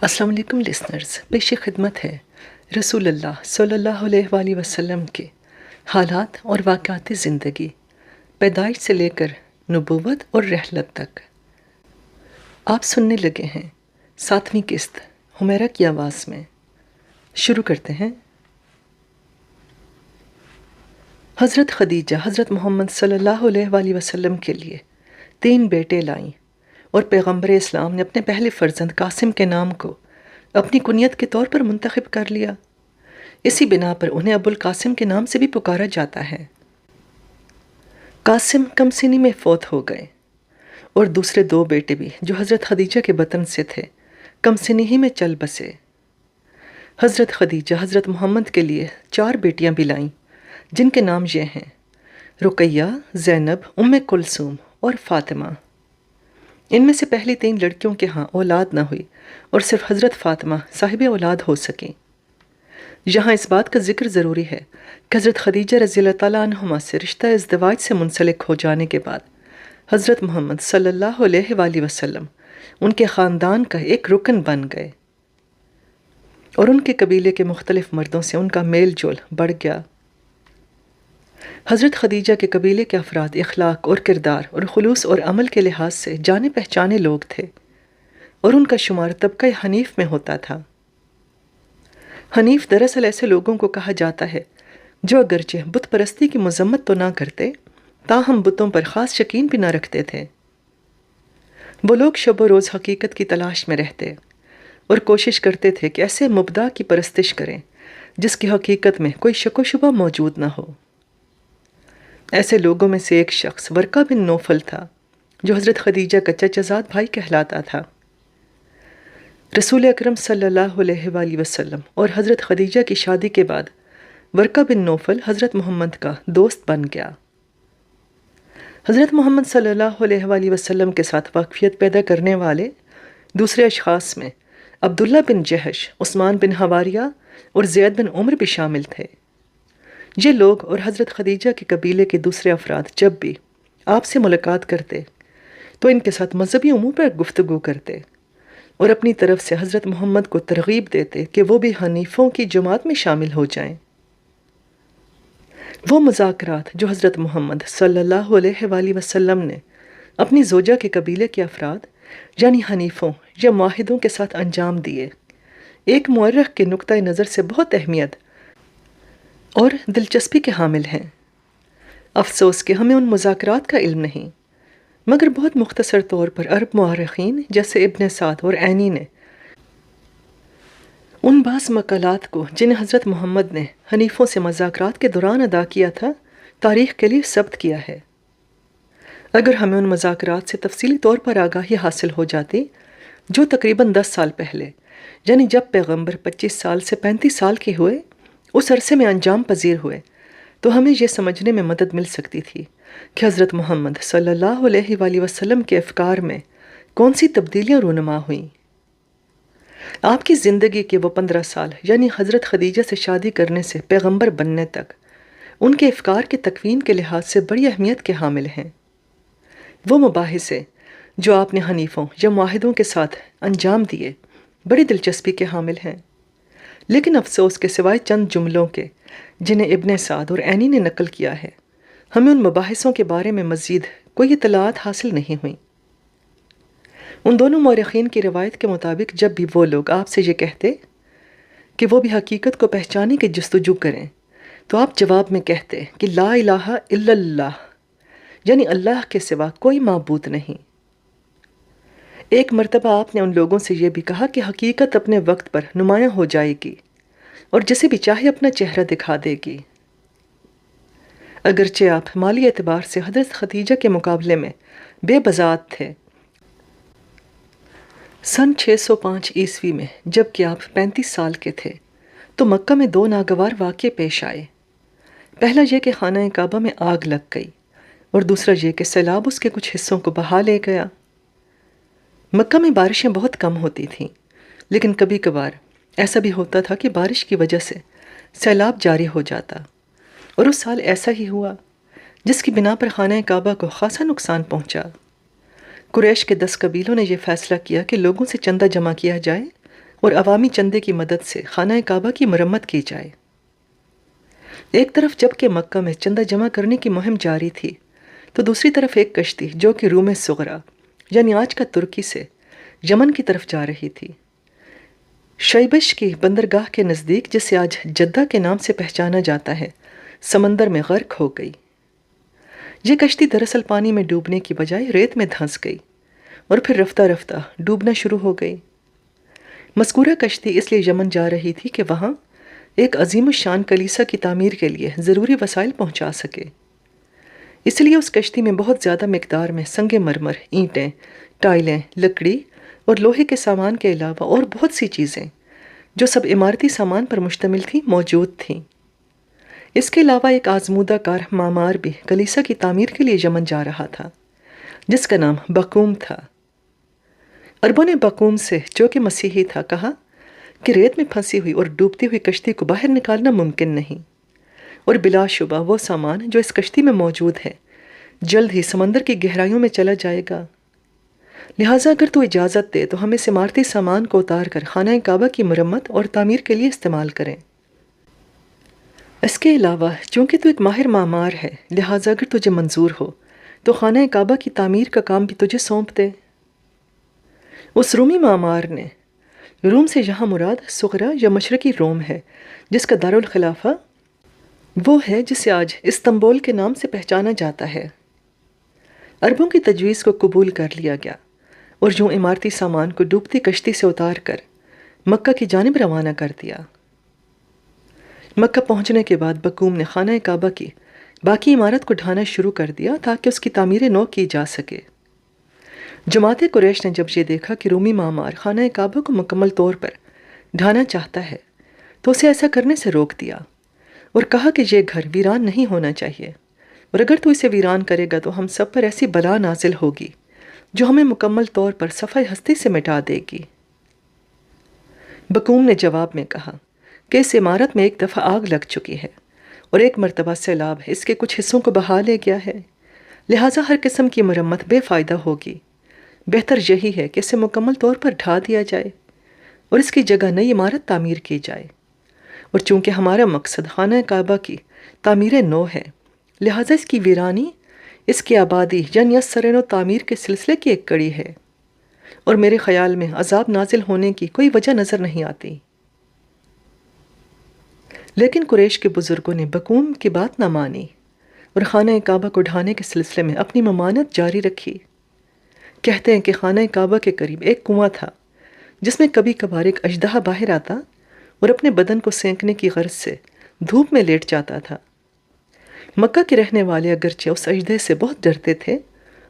السلام علیکم لسنرز، پیش خدمت ہے رسول اللہ صلی اللہ علیہ وآلہ وسلم کے حالات اور واقعات زندگی، پیدائش سے لے کر نبوت اور رحلت تک۔ آپ سننے لگے ہیں 7ویں قسط حمیرہ کی آواز میں۔ شروع کرتے ہیں۔ حضرت خدیجہ حضرت محمد صلی اللہ علیہ وآلہ وسلم کے لیے 3 بیٹے لائیں اور پیغمبر اسلام نے اپنے پہلے فرزند قاسم کے نام کو اپنی کنیت کے طور پر منتخب کر لیا۔ اسی بنا پر انہیں ابو القاسم کے نام سے بھی پکارا جاتا ہے۔ قاسم کم سنی میں فوت ہو گئے اور دوسرے 2 بیٹے بھی جو حضرت خدیجہ کے بطن سے تھے کم سنی ہی میں چل بسے۔ حضرت خدیجہ حضرت محمد کے لیے 4 بیٹیاں بھی لائیں جن کے نام یہ ہیں: رقیہ، زینب، ام کلثوم اور فاطمہ۔ ان میں سے پہلی 3 لڑکیوں کے ہاں اولاد نہ ہوئی اور صرف حضرت فاطمہ صاحب اولاد ہو سکیں۔ یہاں اس بات کا ذکر ضروری ہے کہ حضرت خدیجہ رضی اللہ تعالیٰ عنہما سے رشتہ ازدواج سے منسلک ہو جانے کے بعد حضرت محمد صلی اللہ علیہ وآلہ وسلم ان کے خاندان کا ایک رکن بن گئے اور ان کے قبیلے کے مختلف مردوں سے ان کا میل جول بڑھ گیا۔ حضرت خدیجہ کے قبیلے کے افراد اخلاق اور کردار اور خلوص اور عمل کے لحاظ سے جانے پہچانے لوگ تھے اور ان کا شمار طبقہ حنیف میں ہوتا تھا۔ حنیف دراصل ایسے لوگوں کو کہا جاتا ہے جو اگرچہ بت پرستی کی مذمت تو نہ کرتے تاہم بتوں پر خاص یقین بھی نہ رکھتے تھے۔ وہ لوگ شب و روز حقیقت کی تلاش میں رہتے اور کوشش کرتے تھے کہ ایسے مبدع کی پرستش کریں جس کی حقیقت میں کوئی شک و شبہ موجود نہ ہو۔ ایسے لوگوں میں سے ایک شخص ورقہ بن نوفل تھا جو حضرت خدیجہ کا چچا زاد بھائی کہلاتا تھا۔ رسول اکرم صلی اللہ علیہ وآلہ وسلم اور حضرت خدیجہ کی شادی کے بعد ورقہ بن نوفل حضرت محمد کا دوست بن گیا۔ حضرت محمد صلی اللہ علیہ وآلہ وسلم کے ساتھ واقفیت پیدا کرنے والے دوسرے اشخاص میں عبداللہ بن جہش، عثمان بن حواریہ اور زید بن عمر بھی شامل تھے۔ یہ لوگ اور حضرت خدیجہ کے قبیلے کے دوسرے افراد جب بھی آپ سے ملاقات کرتے تو ان کے ساتھ مذہبی امور پر گفتگو کرتے اور اپنی طرف سے حضرت محمد کو ترغیب دیتے کہ وہ بھی حنیفوں کی جماعت میں شامل ہو جائیں۔ وہ مذاکرات جو حضرت محمد صلی اللہ علیہ وآلہ وسلم نے اپنی زوجہ کے قبیلے کے افراد یعنی حنیفوں یا معاہدوں کے ساتھ انجام دیے، ایک مورخ کے نقطۂ نظر سے بہت اہمیت اور دلچسپی کے حامل ہیں۔ افسوس کہ ہمیں ان مذاکرات کا علم نہیں، مگر بہت مختصر طور پر عرب مورخین جیسے ابن سعد اور عینی نے ان بعض مقالات کو جنہیں حضرت محمد نے حنیفوں سے مذاکرات کے دوران ادا کیا تھا تاریخ کے لیے ثبت کیا ہے۔ اگر ہمیں ان مذاکرات سے تفصیلی طور پر آگاہی حاصل ہو جاتی جو تقریباً 10 سال پہلے یعنی جب پیغمبر 25 سال سے 35 سال کے ہوئے اس عرصے میں انجام پذیر ہوئے تو ہمیں یہ سمجھنے میں مدد مل سکتی تھی کہ حضرت محمد صلی اللہ علیہ وآلہ وسلم کے افکار میں کون سی تبدیلیاں رونما ہوئیں۔ آپ کی زندگی کے وہ 15 سال یعنی حضرت خدیجہ سے شادی کرنے سے پیغمبر بننے تک ان کے افکار کے تکوین کے لحاظ سے بڑی اہمیت کے حامل ہیں۔ وہ مباحثے جو آپ نے حنیفوں یا معاہدوں کے ساتھ انجام دیے بڑی دلچسپی کے حامل ہیں، لیکن افسوس کے سوائے چند جملوں کے جنہیں ابن سعد اور عینی نے نقل کیا ہے ہمیں ان مباحثوں کے بارے میں مزید کوئی اطلاعات حاصل نہیں ہوئیں۔ ان دونوں مورخین کی روایت کے مطابق جب بھی وہ لوگ آپ سے یہ کہتے کہ وہ بھی حقیقت کو پہچانے کی جستجو کریں تو آپ جواب میں کہتے کہ لا الہ الا اللہ، یعنی اللہ کے سوا کوئی معبود نہیں۔ ایک مرتبہ آپ نے ان لوگوں سے یہ بھی کہا کہ حقیقت اپنے وقت پر نمایاں ہو جائے گی اور جسے بھی چاہے اپنا چہرہ دکھا دے گی۔ اگرچہ آپ مالی اعتبار سے حضرت خدیجہ کے مقابلے میں بے بضاعت تھے، سن 605 عیسوی میں جب کہ آپ 35 سال کے تھے تو مکہ میں 2 ناگوار واقعے پیش آئے۔ پہلا یہ کہ خانہ کعبہ میں آگ لگ گئی اور دوسرا یہ کہ سیلاب اس کے کچھ حصوں کو بہا لے گیا۔ مکہ میں بارشیں بہت کم ہوتی تھیں، لیکن کبھی کبھار ایسا بھی ہوتا تھا کہ بارش کی وجہ سے سیلاب جاری ہو جاتا، اور اس سال ایسا ہی ہوا جس کی بنا پر خانہ کعبہ کو خاصا نقصان پہنچا۔ قریش کے 10 قبیلوں نے یہ فیصلہ کیا کہ لوگوں سے چندہ جمع کیا جائے اور عوامی چندے کی مدد سے خانہ کعبہ کی مرمت کی جائے۔ ایک طرف جب کہ مکہ میں چندہ جمع کرنے کی مہم جاری تھی، تو دوسری طرف ایک کشتی جو کہ روم صغریٰ یعنی آج کا ترکی سے یمن کی طرف جا رہی تھی، شیبش کی بندرگاہ کے نزدیک، جسے آج جدہ کے نام سے پہچانا جاتا ہے، سمندر میں غرق ہو گئی۔ یہ کشتی دراصل پانی میں ڈوبنے کی بجائے ریت میں دھنس گئی اور پھر رفتہ رفتہ ڈوبنا شروع ہو گئی۔ مذکورہ کشتی اس لیے یمن جا رہی تھی کہ وہاں ایک عظیم الشان کلیسا کی تعمیر کے لیے ضروری وسائل پہنچا سکے۔ اس لیے اس کشتی میں بہت زیادہ مقدار میں سنگ مرمر، اینٹیں، ٹائلیں، لکڑی اور لوہے کے سامان کے علاوہ اور بہت سی چیزیں جو سب عمارتی سامان پر مشتمل تھیں موجود تھیں۔ اس کے علاوہ ایک آزمودہ کار معمار بھی کلیسا کی تعمیر کے لیے یمن جا رہا تھا، جس کا نام بقوم تھا۔ عربوں نے بقوم سے، جو کہ مسیحی تھا، کہا کہ ریت میں پھنسی ہوئی اور ڈوبتی ہوئی کشتی کو باہر نکالنا ممکن نہیں، اور بلا شبہ وہ سامان جو اس کشتی میں موجود ہے جلد ہی سمندر کی گہرائیوں میں چلا جائے گا۔ لہٰذا اگر تو اجازت دے تو ہم اس عمارتی سامان کو اتار کر خانہ کعبہ کی مرمت اور تعمیر کے لیے استعمال کریں۔ اس کے علاوہ چونکہ تو ایک ماہر معمار ہے، لہٰذا اگر تجھے منظور ہو تو خانہ کعبہ کی تعمیر کا کام بھی تجھے سونپ دے۔ اس رومی معمار نے، روم سے یہاں مراد صغرا یا مشرقی روم ہے، جس کا دارالخلافہ وہ ہے جسے آج استنبول کے نام سے پہچانا جاتا ہے، عربوں کی تجویز کو قبول کر لیا گیا اور یوں عمارتی سامان کو ڈوبتی کشتی سے اتار کر مکہ کی جانب روانہ کر دیا۔ مکہ پہنچنے کے بعد بقوم نے خانہ کعبہ کی باقی عمارت کو ڈھانا شروع کر دیا تاکہ اس کی تعمیر نو کی جا سکے۔ جماعت قریش نے جب یہ دیکھا کہ رومی معمار خانہ کعبہ کو مکمل طور پر ڈھانا چاہتا ہے تو اسے ایسا کرنے سے روک دیا اور کہا کہ یہ گھر ویران نہیں ہونا چاہیے، اور اگر تو اسے ویران کرے گا تو ہم سب پر ایسی بلا نازل ہوگی جو ہمیں مکمل طور پر صفحہ ہستی سے مٹا دے گی۔ بقوم نے جواب میں کہا کہ اس عمارت میں ایک دفعہ آگ لگ چکی ہے اور ایک مرتبہ سیلاب اس کے کچھ حصوں کو بہا لے گیا ہے، لہٰذا ہر قسم کی مرمت بے فائدہ ہوگی۔ بہتر یہی ہے کہ اسے مکمل طور پر ڈھا دیا جائے اور اس کی جگہ نئی عمارت تعمیر کی جائے، اور چونکہ ہمارا مقصد خانہ کعبہ کی تعمیر نو ہے، لہٰذا اس کی ویرانی اس کی آبادی یعنی اثر نو تعمیر کے سلسلے کی ایک کڑی ہے، اور میرے خیال میں عذاب نازل ہونے کی کوئی وجہ نظر نہیں آتی۔ لیکن قریش کے بزرگوں نے بقوم کی بات نہ مانی اور خانہ کعبہ کو ڈھانے کے سلسلے میں اپنی ممانعت جاری رکھی۔ کہتے ہیں کہ خانہ کعبہ کے قریب ایک کنواں تھا جس میں کبھی کبھار ایک اژدہا باہر آتا اور اپنے بدن کو سینکنے کی غرض سے دھوپ میں لیٹ جاتا تھا۔ مکہ کے رہنے والے اگرچہ اس اژدہے سے بہت ڈرتے تھے،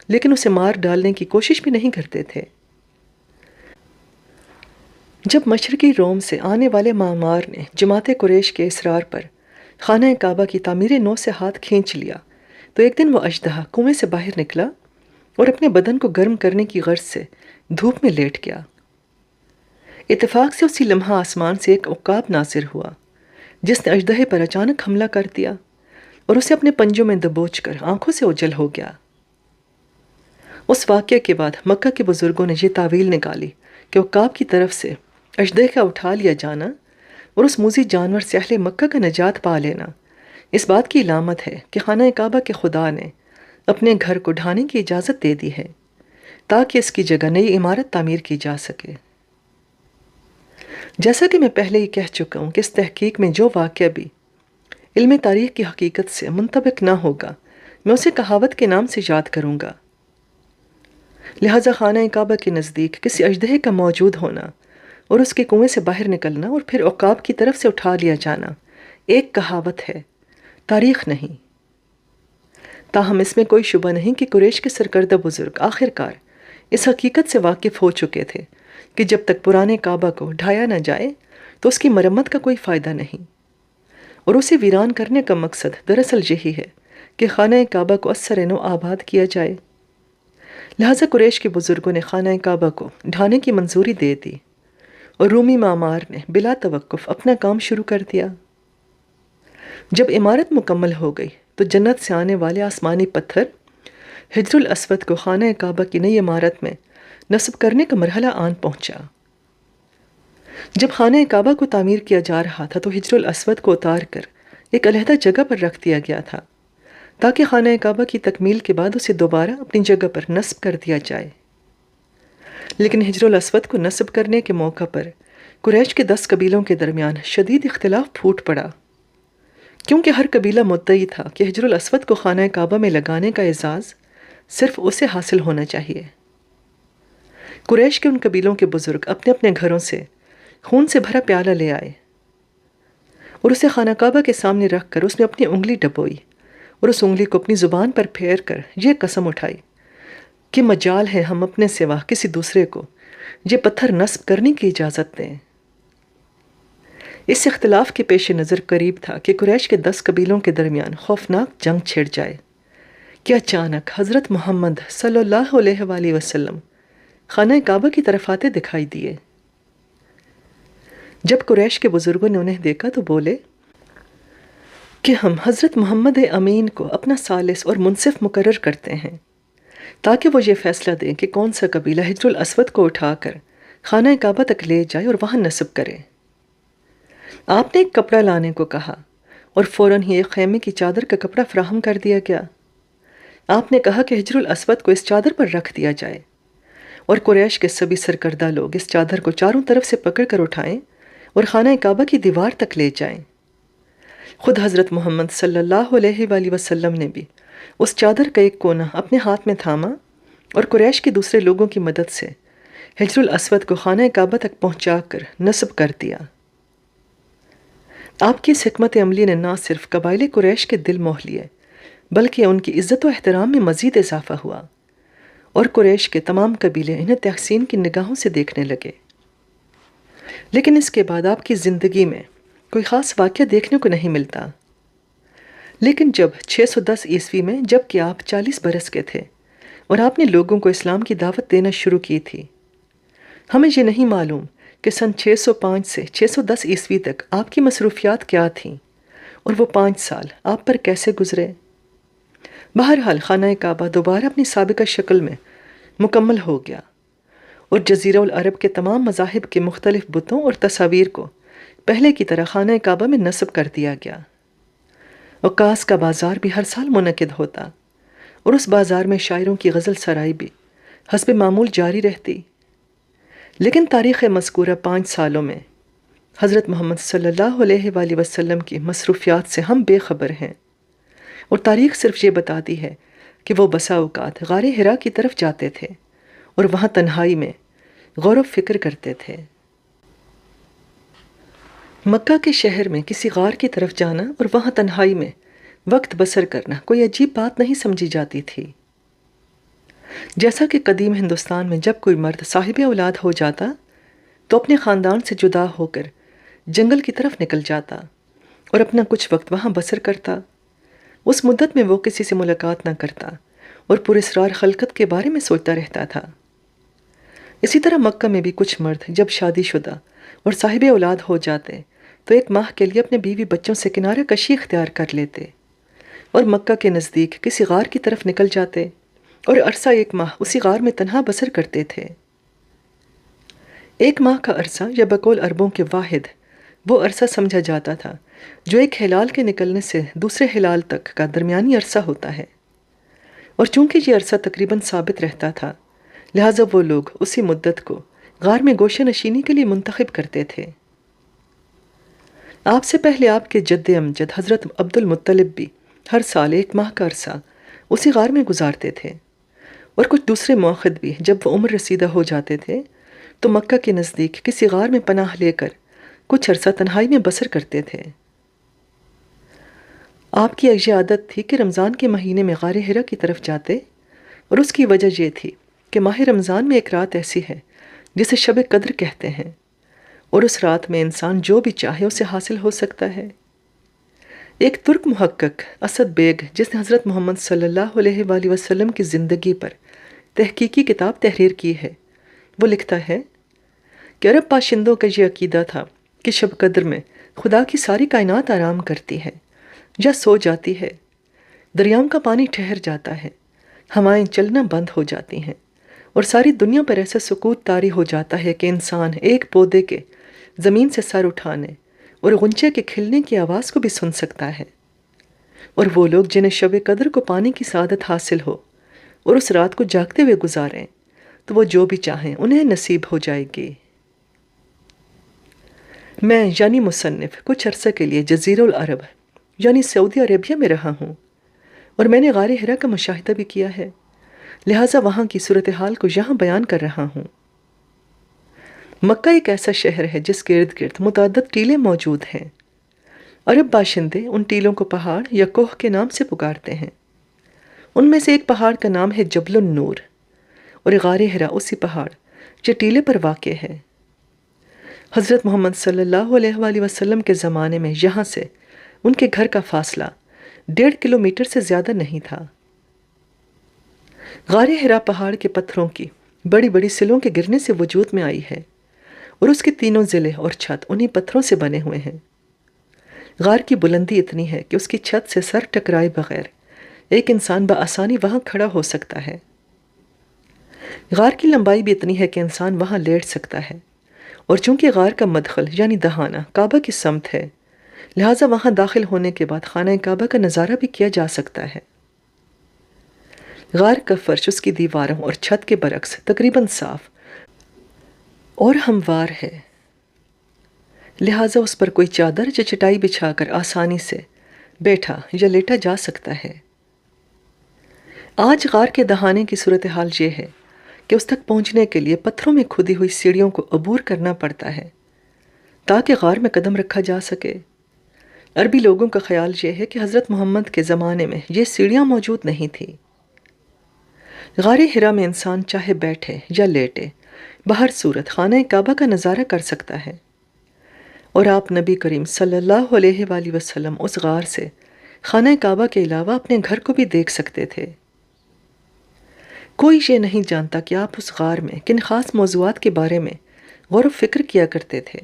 لیکن اسے مار ڈالنے کی کوشش بھی نہیں کرتے تھے۔ جب مشرقی روم سے آنے والے معمار نے جماعت قریش کے اصرار پر خانہ کعبہ کی تعمیر نو سے ہاتھ کھینچ لیا تو ایک دن وہ اژدہا کنویں سے باہر نکلا اور اپنے بدن کو گرم کرنے کی غرض سے دھوپ میں لیٹ گیا۔ اتفاق سے اسی لمحہ آسمان سے ایک عقاب نازل ہوا جس نے اژدہے پر اچانک حملہ کر دیا اور اسے اپنے پنجوں میں دبوچ کر آنکھوں سے اوجھل ہو گیا۔ اس واقعے کے بعد مکہ کے بزرگوں نے یہ تعویل نکالی کہ عقاب کی طرف سے اژدہے کا اٹھا لیا جانا اور اس موذی جانور سے اہل مکہ کا نجات پا لینا اس بات کی علامت ہے کہ خانہ کعبہ کے خدا نے اپنے گھر کو ڈھانے کی اجازت دے دی ہے تاکہ اس کی جگہ نئی عمارت تعمیر کی جا سکے۔ جیسا کہ میں پہلے ہی کہہ چکا ہوں کہ اس تحقیق میں جو واقعہ بھی علم تاریخ کی حقیقت سے منطبق نہ ہوگا، میں اسے کہاوت کے نام سے یاد کروں گا۔ لہٰذا خانہ کعبہ کے نزدیک کسی اژدہے کا موجود ہونا اور اس کے کنویں سے باہر نکلنا اور پھر عقاب کی طرف سے اٹھا لیا جانا ایک کہاوت ہے، تاریخ نہیں۔ تاہم اس میں کوئی شبہ نہیں کہ قریش کے سرکردہ بزرگ آخر کار اس حقیقت سے واقف ہو چکے تھے کہ جب تک پرانے کعبہ کو ڈھایا نہ جائے تو اس کی مرمت کا کوئی فائدہ نہیں، اور اسے ویران کرنے کا مقصد دراصل یہی ہے کہ خانہ کعبہ کو اثر نو آباد کیا جائے۔ لہٰذا قریش کے بزرگوں نے خانہ کعبہ کو ڈھانے کی منظوری دے دی اور رومی معمار نے بلا توقف اپنا کام شروع کر دیا۔ جب عمارت مکمل ہو گئی تو جنت سے آنے والے آسمانی پتھر حجر الاسود کو خانہ کعبہ کی نئی عمارت میں نصب کرنے کا مرحلہ آن پہنچا۔ جب خانہ کعبہ کو تعمیر کیا جا رہا تھا تو حجر الاسود کو اتار کر ایک علیحدہ جگہ پر رکھ دیا گیا تھا تاکہ خانہ کعبہ کی تکمیل کے بعد اسے دوبارہ اپنی جگہ پر نصب کر دیا جائے۔ لیکن حجر الاسود کو نصب کرنے کے موقع پر قریش کے 10 قبیلوں کے درمیان شدید اختلاف پھوٹ پڑا، کیونکہ ہر قبیلہ مدعی تھا کہ حجر الاسود کو خانہ کعبہ میں لگانے کا اعزاز صرف اسے حاصل ہونا چاہیے۔ قریش کے ان قبیلوں کے بزرگ اپنے اپنے گھروں سے خون سے بھرا پیالہ لے آئے اور اسے خانہ کعبہ کے سامنے رکھ کر اس میں اپنی انگلی ڈبوئی اور اس انگلی کو اپنی زبان پر پھیر کر یہ قسم اٹھائی کہ مجال ہے ہم اپنے سوا کسی دوسرے کو یہ پتھر نصب کرنے کی اجازت دیں۔ اس اختلاف کے پیش نظر قریب تھا کہ قریش کے 10 قبیلوں کے درمیان خوفناک جنگ چھڑ جائے کہ اچانک حضرت محمد صلی اللہ علیہ وآلہ وسلم خانہ کعبہ کی طرف آتے دکھائی دیے۔ جب قریش کے بزرگوں نے انہیں دیکھا تو بولے کہ ہم حضرت محمد امین کو اپنا ثالث اور منصف مقرر کرتے ہیں تاکہ وہ یہ فیصلہ دیں کہ کون سا قبیلہ حجر الاسود کو اٹھا کر خانہ کعبہ تک لے جائے اور وہاں نصب کرے۔ آپ نے ایک کپڑا لانے کو کہا اور فوراً ہی ایک خیمے کی چادر کا کپڑا فراہم کر دیا گیا۔ آپ نے کہا کہ حجر الاسود کو اس چادر پر رکھ دیا جائے اور قریش کے سبھی سرکردہ لوگ اس چادر کو چاروں طرف سے پکڑ کر اٹھائیں اور خانہ کعبہ کی دیوار تک لے جائیں۔ خود حضرت محمد صلی اللہ علیہ وآلہ وسلم نے بھی اس چادر کا ایک کونا اپنے ہاتھ میں تھاما اور قریش کے دوسرے لوگوں کی مدد سے حجر الاسود کو خانہ کعبہ تک پہنچا کر نصب کر دیا۔ آپ کی اس حکمت عملی نے نہ صرف قبائل قریش کے دل موہ لیے بلکہ ان کی عزت و احترام میں مزید اضافہ ہوا اور قریش کے تمام قبیلے انہیں تحسین کی نگاہوں سے دیکھنے لگے۔ لیکن اس کے بعد آپ کی زندگی میں کوئی خاص واقعہ دیکھنے کو نہیں ملتا۔ لیکن جب 610 عیسوی میں جب کہ آپ 40 برس کے تھے اور آپ نے لوگوں کو اسلام کی دعوت دینا شروع کی تھی، ہمیں یہ نہیں معلوم کہ سن 605 سے 610 عیسوی تک آپ کی مصروفیات کیا تھیں اور وہ 5 سال آپ پر کیسے گزرے۔ بہرحال خانہ کعبہ دوبارہ اپنی سابقہ شکل میں مکمل ہو گیا اور جزیرہ العرب کے تمام مذاہب کے مختلف بتوں اور تصاویر کو پہلے کی طرح خانہ کعبہ میں نصب کر دیا گیا۔ عکاس کا بازار بھی ہر سال منعقد ہوتا اور اس بازار میں شاعروں کی غزل سرائی بھی حسب معمول جاری رہتی۔ لیکن تاریخ مذکورہ 5 سالوں میں حضرت محمد صلی اللہ علیہ وآلہ وسلم کی مصروفیات سے ہم بے خبر ہیں، اور تاریخ صرف یہ بتاتی ہے کہ وہ بسا اوقات غار حرا کی طرف جاتے تھے اور وہاں تنہائی میں غور و فکر کرتے تھے۔ مکہ کے شہر میں کسی غار کی طرف جانا اور وہاں تنہائی میں وقت بسر کرنا کوئی عجیب بات نہیں سمجھی جاتی تھی۔ جیسا کہ قدیم ہندوستان میں جب کوئی مرد صاحب اولاد ہو جاتا تو اپنے خاندان سے جدا ہو کر جنگل کی طرف نکل جاتا اور اپنا کچھ وقت وہاں بسر کرتا۔ اس مدت میں وہ کسی سے ملاقات نہ کرتا اور پراسرار خلقت کے بارے میں سوچتا رہتا تھا۔ اسی طرح مکہ میں بھی کچھ مرد جب شادی شدہ اور صاحب اولاد ہو جاتے تو 1 ماہ کے لیے اپنے بیوی بچوں سے کنارہ کشی اختیار کر لیتے اور مکہ کے نزدیک کسی غار کی طرف نکل جاتے اور عرصہ 1 ماہ اسی غار میں تنہا بسر کرتے تھے۔ 1 ماہ کا عرصہ یا بقول عربوں کے واحد وہ عرصہ سمجھا جاتا تھا جو ایک ہلال کے نکلنے سے دوسرے ہلال تک کا درمیانی عرصہ ہوتا ہے، اور چونکہ یہ عرصہ تقریباً ثابت رہتا تھا لہٰذا وہ لوگ اسی مدت کو غار میں گوشہ نشینی کے لیے منتخب کرتے تھے۔ آپ سے پہلے آپ کے جد امجد حضرت عبد المطلب بھی ہر سال 1 ماہ کا عرصہ اسی غار میں گزارتے تھے، اور کچھ دوسرے موخد بھی جب وہ عمر رسیدہ ہو جاتے تھے تو مکہ کے نزدیک کسی غار میں پناہ لے کر کچھ عرصہ تنہائی میں بسر کرتے تھے۔ آپ کی یہ عادت تھی کہ رمضان کے مہینے میں غار حرا کی طرف جاتے، اور اس کی وجہ یہ تھی کہ ماہ رمضان میں ایک رات ایسی ہے جسے شب قدر کہتے ہیں، اور اس رات میں انسان جو بھی چاہے اسے حاصل ہو سکتا ہے۔ ایک ترک محقق اسد بیگ جس نے حضرت محمد صلی اللہ علیہ وآلہ وسلم کی زندگی پر تحقیقی کتاب تحریر کی ہے، وہ لکھتا ہے کہ عرب باشندوں کا یہ عقیدہ تھا کہ شب قدر میں خدا کی ساری کائنات آرام کرتی ہے یا سو جاتی ہے، دریاؤں کا پانی ٹھہر جاتا ہے، ہوائیں چلنا بند ہو جاتی ہیں، اور ساری دنیا پر ایسا سکوت طاری ہو جاتا ہے کہ انسان ایک پودے کے زمین سے سر اٹھانے اور غنچے کے کھلنے کی آواز کو بھی سن سکتا ہے۔ اور وہ لوگ جنہیں شب قدر کو پانے کی سعادت حاصل ہو اور اس رات کو جاگتے ہوئے گزاریں تو وہ جو بھی چاہیں انہیں نصیب ہو جائے گی۔ میں یعنی مصنف کچھ عرصہ کے لیے جزیرہ العرب یعنی سعودی عربیہ میں رہا ہوں، اور میں نے غار حرا کا مشاہدہ بھی کیا ہے، لہٰذا وہاں کی صورتحال کو یہاں بیان کر رہا ہوں۔ مکہ ایک ایسا شہر ہے جس کے ارد گرد متعدد ٹیلے موجود ہیں۔ عرب باشندے ان ٹیلوں کو پہاڑ یا کوہ کے نام سے پکارتے ہیں۔ ان میں سے ایک پہاڑ کا نام ہے جبل النور، اور غار حرا اسی پہاڑ یا ٹیلے پر واقع ہے۔ حضرت محمد صلی اللہ علیہ وآلہ وسلم کے زمانے میں یہاں سے ان کے گھر کا فاصلہ 1.5 کلومیٹر سے زیادہ نہیں تھا۔ غار حرا پہاڑ کے پتھروں کی بڑی بڑی سلوں کے گرنے سے وجود میں آئی ہے، اور اس کے تینوں ضلع اور چھت انہی پتھروں سے بنے ہوئے ہیں۔ غار کی بلندی اتنی ہے کہ اس کی چھت سے سر ٹکرائے بغیر ایک انسان بآسانی وہاں کھڑا ہو سکتا ہے۔ غار کی لمبائی بھی اتنی ہے کہ انسان وہاں لیٹ سکتا ہے، اور چونکہ غار کا مدخل یعنی دہانہ کعبہ کی سمت ہے، لہٰذا وہاں داخل ہونے کے بعد خانہ کعبہ کا نظارہ بھی کیا جا سکتا ہے۔ غار کا فرش اس کی دیواروں اور چھت کے برعکس تقریباً صاف اور ہموار ہے، لہٰذا اس پر کوئی چادر یا چٹائی بچھا کر آسانی سے بیٹھا یا لیٹا جا سکتا ہے۔ آج غار کے دہانے کی صورتحال یہ ہے کہ اس تک پہنچنے کے لیے پتھروں میں کھدی ہوئی سیڑھیوں کو عبور کرنا پڑتا ہے تاکہ غار میں قدم رکھا جا سکے۔ عربی لوگوں کا خیال یہ ہے کہ حضرت محمد کے زمانے میں یہ سیڑھیاں موجود نہیں تھیں۔ غار حرا میں انسان چاہے بیٹھے یا لیٹے بہر صورت خانہ کعبہ کا نظارہ کر سکتا ہے، اور آپ نبی کریم صلی اللہ علیہ وآلہ وسلم اس غار سے خانہ کعبہ کے علاوہ اپنے گھر کو بھی دیکھ سکتے تھے۔ کوئی یہ نہیں جانتا کہ آپ اس غار میں کن خاص موضوعات کے بارے میں غور و فکر کیا کرتے تھے،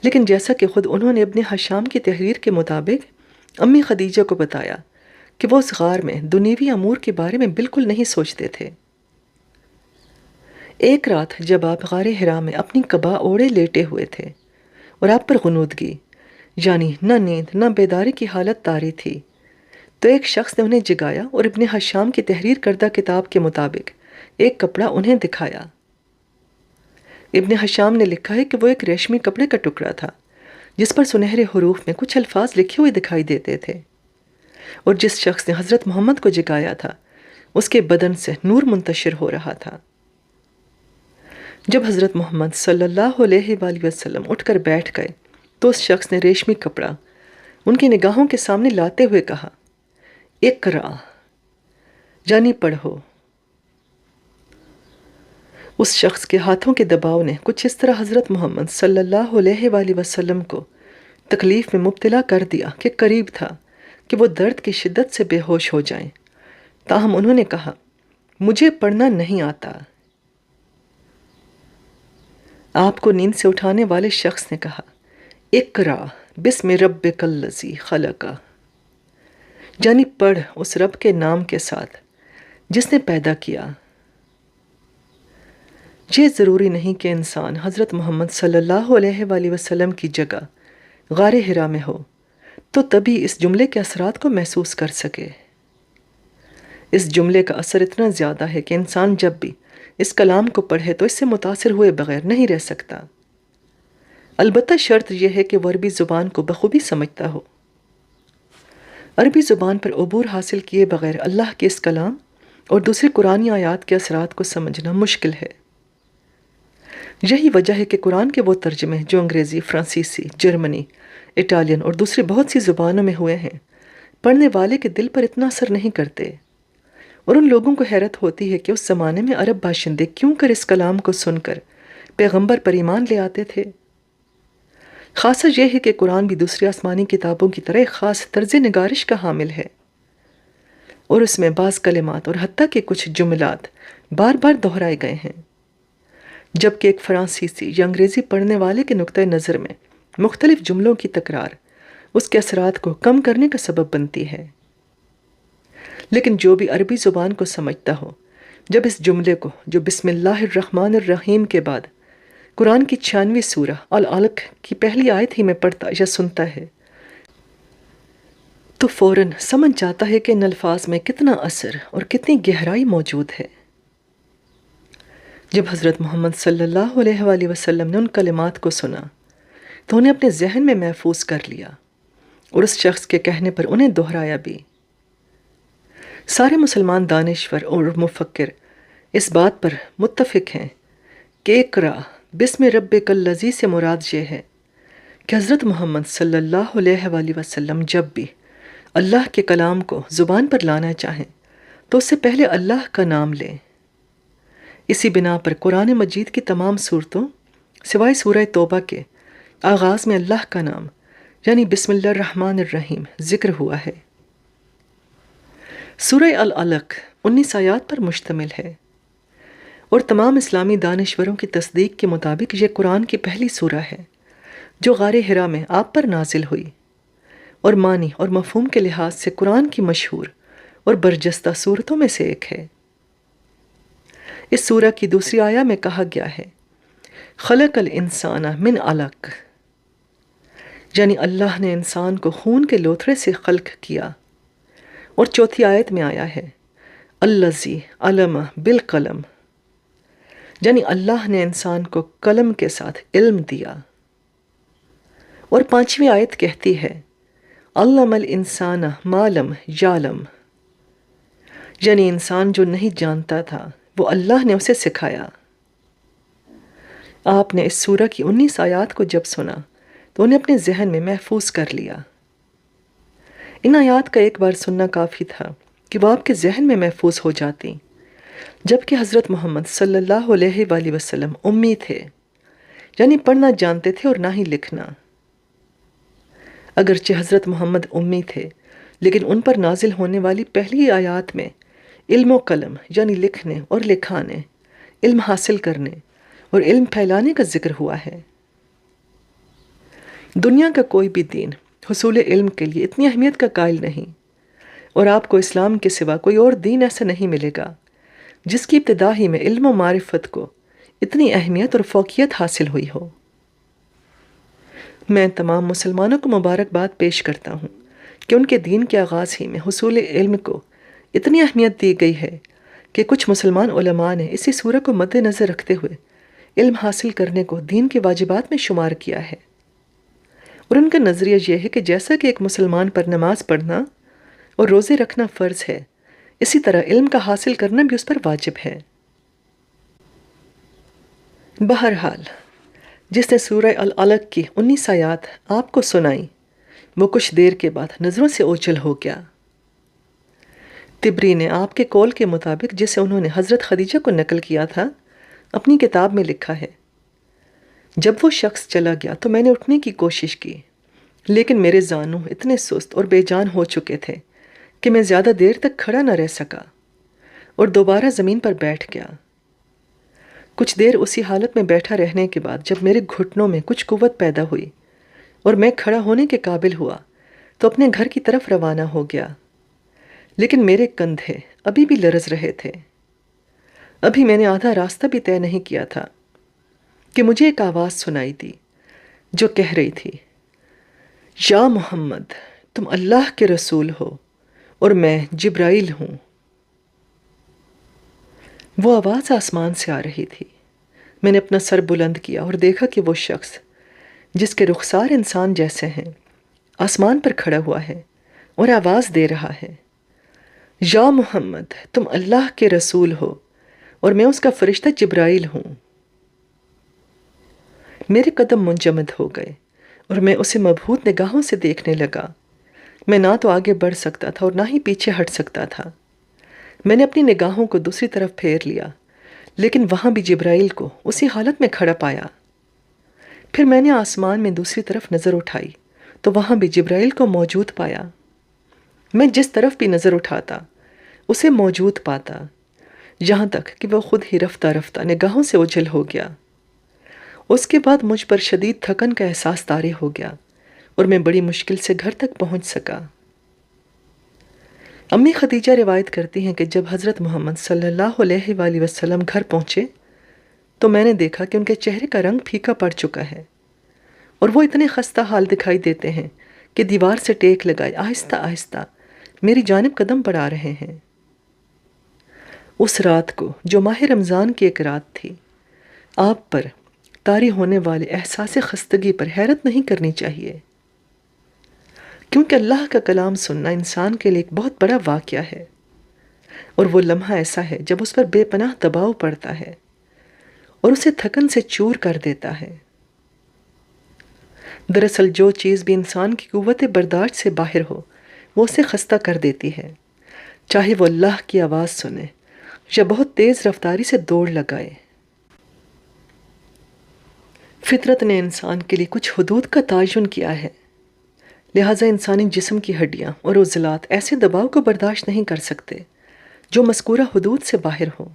لیکن جیسا کہ خود انہوں نے ابن حشام کی تحریر کے مطابق امی خدیجہ کو بتایا کہ وہ اس غار میں دنیوی امور کے بارے میں بالکل نہیں سوچتے تھے۔ ایک رات جب آپ غار حرا میں اپنی قبا اوڑے لیٹے ہوئے تھے اور آپ پر غنودگی یعنی نہ نیند نہ بیداری کی حالت طاری تھی، تو ایک شخص نے انہیں جگایا اور ابن حشام کی تحریر کردہ کتاب کے مطابق ایک کپڑا انہیں دکھایا۔ ابن حشام نے لکھا ہے کہ وہ ایک ریشمی کپڑے کا ٹکڑا تھا جس پر سنہرے حروف میں کچھ الفاظ لکھے ہوئے دکھائی دیتے تھے، اور جس شخص نے حضرت محمد کو جگایا تھا اس کے بدن سے نور منتشر ہو رہا تھا۔ جب حضرت محمد صلی اللہ علیہ وآلہ وسلم اٹھ کر بیٹھ گئے تو اس شخص نے ریشمی کپڑا ان کی نگاہوں کے سامنے لاتے ہوئے کہا، اقرا یعنی پڑھو۔ اس شخص کے ہاتھوں کے دباؤ نے کچھ اس طرح حضرت محمد صلی اللہ علیہ وآلہ وسلم کو تکلیف میں مبتلا کر دیا کہ قریب تھا کہ وہ درد کی شدت سے بے ہوش ہو جائیں، تاہم انہوں نے کہا، مجھے پڑھنا نہیں آتا۔ آپ کو نیند سے اٹھانے والے شخص نے کہا، اقرا بسم ربک الذی خلق، یعنی پڑھ اس رب کے نام کے ساتھ جس نے پیدا کیا۔ یہ ضروری نہیں کہ انسان حضرت محمد صلی اللہ علیہ وآلہ وسلم کی جگہ غار حرا میں ہو تو تبھی اس جملے کے اثرات کو محسوس کر سکے۔ اس جملے کا اثر اتنا زیادہ ہے کہ انسان جب بھی اس کلام کو پڑھے تو اس سے متاثر ہوئے بغیر نہیں رہ سکتا، البتہ شرط یہ ہے کہ وہ عربی زبان کو بخوبی سمجھتا ہو۔ عربی زبان پر عبور حاصل کیے بغیر اللہ کے اس کلام اور دوسری قرآنی آیات کے اثرات کو سمجھنا مشکل ہے۔ یہی وجہ ہے کہ قرآن کے وہ ترجمے جو انگریزی، فرانسیسی، جرمنی، اٹالین اور دوسری بہت سی زبانوں میں ہوئے ہیں پڑھنے والے کے دل پر اتنا اثر نہیں کرتے، اور ان لوگوں کو حیرت ہوتی ہے کہ اس زمانے میں عرب باشندے کیوں کر اس کلام کو سن کر پیغمبر پر ایمان لے آتے تھے۔ خاصہ یہ ہے کہ قرآن بھی دوسری آسمانی کتابوں کی طرح ایک خاص طرز نگارش کا حامل ہے، اور اس میں بعض کلمات اور حتیٰ کہ کچھ جملات بار بار دہرائے گئے ہیں، جبکہ ایک فرانسیسی یا انگریزی پڑھنے والے کے نقطۂ نظر میں مختلف جملوں کی تکرار اس کے اثرات کو کم کرنے کا سبب بنتی ہے۔ لیکن جو بھی عربی زبان کو سمجھتا ہو، جب اس جملے کو جو بسم اللہ الرحمن الرحیم کے بعد قرآن کی 96 سورہ العلق کی پہلی آیت ہی میں پڑھتا یا سنتا ہے تو فوراً سمجھ جاتا ہے کہ ان الفاظ میں کتنا اثر اور کتنی گہرائی موجود ہے۔ جب حضرت محمد صلی اللہ علیہ وآلہ وسلم نے ان کلمات کو سنا تو انہیں اپنے ذہن میں محفوظ کر لیا اور اس شخص کے کہنے پر انہیں دہرایا بھی۔ سارے مسلمان دانشور اور مفکر اس بات پر متفق ہیں کہ اقرا بسم ربک الذی سے مراد یہ ہے کہ حضرت محمد صلی اللہ علیہ وآلہ وسلم جب بھی اللہ کے کلام کو زبان پر لانا چاہیں تو اس سے پہلے اللہ کا نام لیں۔ اسی بنا پر قرآن مجید کی تمام صورتوں سوائے سورہ توبہ کے آغاز میں اللہ کا نام یعنی بسم اللہ الرحمن الرحیم ذکر ہوا ہے۔ سورہ العلق 19 آیات پر مشتمل ہے اور تمام اسلامی دانشوروں کی تصدیق کے مطابق یہ قرآن کی پہلی سورہ ہے جو غار حرا میں آپ پر نازل ہوئی اور معنی اور مفہوم کے لحاظ سے قرآن کی مشہور اور برجستہ صورتوں میں سے ایک ہے۔ اس سورہ کی دوسری آیہ میں کہا گیا ہے خلق الانسان من علق، یعنی اللہ نے انسان کو خون کے لوتھڑے سے خلق کیا، اور چوتھی آیت میں آیا ہے الذی علم بالقلم، یعنی اللہ نے انسان کو قلم کے ساتھ علم دیا، اور پانچویں آیت کہتی ہے علم الانسان ما لم یعلم، یعنی انسان جو نہیں جانتا تھا وہ اللہ نے اسے سکھایا۔ آپ نے اس سورہ کی 19 آیات کو جب سنا تو انہیں اپنے ذہن میں محفوظ کر لیا۔ ان آیات کا ایک بار سننا کافی تھا کہ وہ آپ کے ذہن میں محفوظ ہو جاتی، جبکہ حضرت محمد صلی اللہ علیہ وآلہ وسلم امی تھے، یعنی پڑھنا جانتے تھے اور نہ ہی لکھنا۔ اگرچہ حضرت محمد امی تھے لیکن ان پر نازل ہونے والی پہلی آیات میں علم و قلم یعنی لکھنے اور لکھانے، علم حاصل کرنے اور علم پھیلانے کا ذکر ہوا ہے۔ دنیا کا کوئی بھی دین حصول علم کے لیے اتنی اہمیت کا قائل نہیں، اور آپ کو اسلام کے سوا کوئی اور دین ایسا نہیں ملے گا جس کی ابتدا ہی میں علم و معرفت کو اتنی اہمیت اور فوقیت حاصل ہوئی ہو۔ میں تمام مسلمانوں کو مبارکباد پیش کرتا ہوں کہ ان کے دین کے آغاز ہی میں حصول علم کو اتنی اہمیت دی گئی ہے کہ کچھ مسلمان علماء نے اسی سورہ کو مد نظر رکھتے ہوئے علم حاصل کرنے کو دین کے واجبات میں شمار کیا ہے، اور ان کا نظریہ یہ ہے کہ جیسا کہ ایک مسلمان پر نماز پڑھنا اور روزے رکھنا فرض ہے، اسی طرح علم کا حاصل کرنا بھی اس پر واجب ہے۔ بہرحال جس نے سورہ العلق کی 19 آیات آپ کو سنائی وہ کچھ دیر کے بعد نظروں سے اوجھل ہو گیا۔ طبری نے آپ کے قول کے مطابق جسے انہوں نے حضرت خدیجہ کو نقل کیا تھا اپنی کتاب میں لکھا ہے جب وہ شخص چلا گیا تو میں نے اٹھنے کی کوشش کی لیکن میرے زانو اتنے سست اور بے جان ہو چکے تھے کہ میں زیادہ دیر تک کھڑا نہ رہ سکا اور دوبارہ زمین پر بیٹھ گیا۔ کچھ دیر اسی حالت میں بیٹھا رہنے کے بعد جب میرے گھٹنوں میں کچھ قوت پیدا ہوئی اور میں کھڑا ہونے کے قابل ہوا تو اپنے گھر کی طرف روانہ ہو گیا، لیکن میرے کندھے ابھی بھی لرز رہے تھے۔ ابھی میں نے آدھا راستہ بھی طے نہیں کیا تھا کہ مجھے ایک آواز سنائی دی جو کہہ رہی تھی یا محمد تم اللہ کے رسول ہو اور میں جبرائیل ہوں۔ وہ آواز آسمان سے آ رہی تھی۔ میں نے اپنا سر بلند کیا اور دیکھا کہ وہ شخص جس کے رخسار انسان جیسے ہیں آسمان پر کھڑا ہوا ہے اور آواز دے رہا ہے یا محمد تم اللہ کے رسول ہو اور میں اس کا فرشتہ جبرائیل ہوں۔ میرے قدم منجمد ہو گئے اور میں اسے مبہوت نگاہوں سے دیکھنے لگا۔ میں نہ تو آگے بڑھ سکتا تھا اور نہ ہی پیچھے ہٹ سکتا تھا۔ میں نے اپنی نگاہوں کو دوسری طرف پھیر لیا لیکن وہاں بھی جبرائیل کو اسی حالت میں کھڑا پایا۔ پھر میں نے آسمان میں دوسری طرف نظر اٹھائی تو وہاں بھی جبرائیل کو موجود پایا۔ میں جس طرف بھی نظر اٹھاتا اسے موجود پاتا، یہاں تک کہ وہ خود ہی رفتہ رفتہ نگاہوں سے اوجھل ہو گیا۔ اس کے بعد مجھ پر شدید تھکن کا احساس طاری ہو گیا اور میں بڑی مشکل سے گھر تک پہنچ سکا۔ امی خدیجہ روایت کرتی ہیں کہ جب حضرت محمد صلی اللہ علیہ وآلہ وسلم گھر پہنچے تو میں نے دیکھا کہ ان کے چہرے کا رنگ پھیکا پڑ چکا ہے اور وہ اتنے خستہ حال دکھائی دیتے ہیں کہ دیوار سے ٹیک لگائے آہستہ آہستہ میری جانب قدم بڑھا رہے ہیں۔ اس رات کو جو ماہ رمضان کی ایک رات تھی، آپ پر طاری ہونے والے احساس خستگی پر حیرت نہیں کرنی چاہیے، کیونکہ اللہ کا کلام سننا انسان کے لیے ایک بہت بڑا واقعہ ہے، اور وہ لمحہ ایسا ہے جب اس پر بے پناہ دباؤ پڑتا ہے اور اسے تھکن سے چور کر دیتا ہے۔ دراصل جو چیز بھی انسان کی قوت برداشت سے باہر ہو وہ اسے خستہ کر دیتی ہے، چاہے وہ اللہ کی آواز سنے یا بہت تیز رفتاری سے دوڑ لگائے۔ فطرت نے انسان کے لیے کچھ حدود کا تعین کیا ہے، لہٰذا انسانی جسم کی ہڈیاں اور عضلات ایسے دباؤ کو برداشت نہیں کر سکتے جو مذکورہ حدود سے باہر ہو۔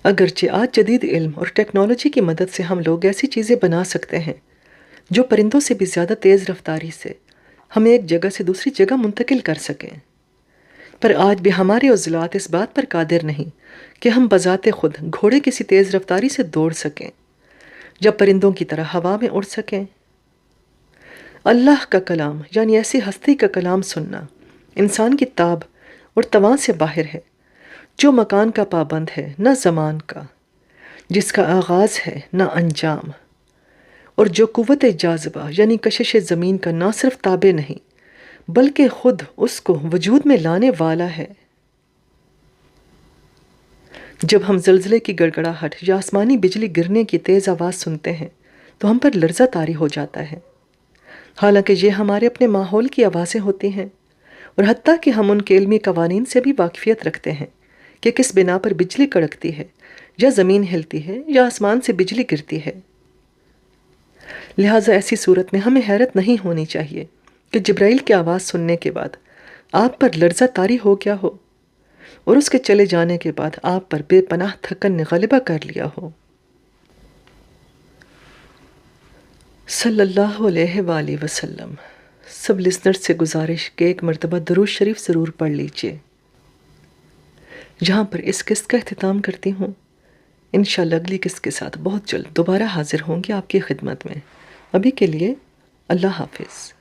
اگرچہ آج جدید علم اور ٹیکنالوجی کی مدد سے ہم لوگ ایسی چیزیں بنا سکتے ہیں جو پرندوں سے بھی زیادہ تیز رفتاری سے ہمیں ایک جگہ سے دوسری جگہ منتقل کر سکیں، پر آج بھی ہمارے عضلات اس بات پر قادر نہیں کہ ہم بذات خود گھوڑے کسی تیز رفتاری سے دوڑ سکیں یا پرندوں کی طرح ہوا میں اڑ سکیں۔ اللہ کا کلام یعنی ایسی ہستی کا کلام سننا انسان کی تاب اور تواں سے باہر ہے، جو مکان کا پابند ہے نہ زمان کا، جس کا آغاز ہے نہ انجام، اور جو قوت جاذبہ یعنی کشش زمین کا نہ صرف تابع نہیں بلکہ خود اس کو وجود میں لانے والا ہے۔ جب ہم زلزلے کی گڑگڑاہٹ یا آسمانی بجلی گرنے کی تیز آواز سنتے ہیں تو ہم پر لرزہ طاری ہو جاتا ہے، حالانکہ یہ ہمارے اپنے ماحول کی آوازیں ہوتی ہیں، اور حتیٰ کہ ہم ان کے علمی قوانین سے بھی واقفیت رکھتے ہیں کہ کس بنا پر بجلی کڑکتی ہے یا زمین ہلتی ہے یا آسمان سے بجلی گرتی ہے۔ لہٰذا ایسی صورت میں ہمیں حیرت نہیں ہونی چاہیے کہ جبرائیل کی آواز سننے کے بعد آپ پر لرزہ طاری ہو گیا ہو اور اس کے چلے جانے کے بعد آپ پر بے پناہ تھکن نے غلبہ کر لیا ہو۔ صلی اللہ علیہ وآلہ وسلم۔ سب لسنر سے گزارش کہ ایک مرتبہ درود شریف ضرور پڑھ لیجئے۔ جہاں پر اس قسط کا اختتام کرتی ہوں، انشاءاللہ اگلی قسط کے ساتھ بہت جلد دوبارہ حاضر ہوں گے آپ کی خدمت میں۔ ابھی کے لیے اللہ حافظ۔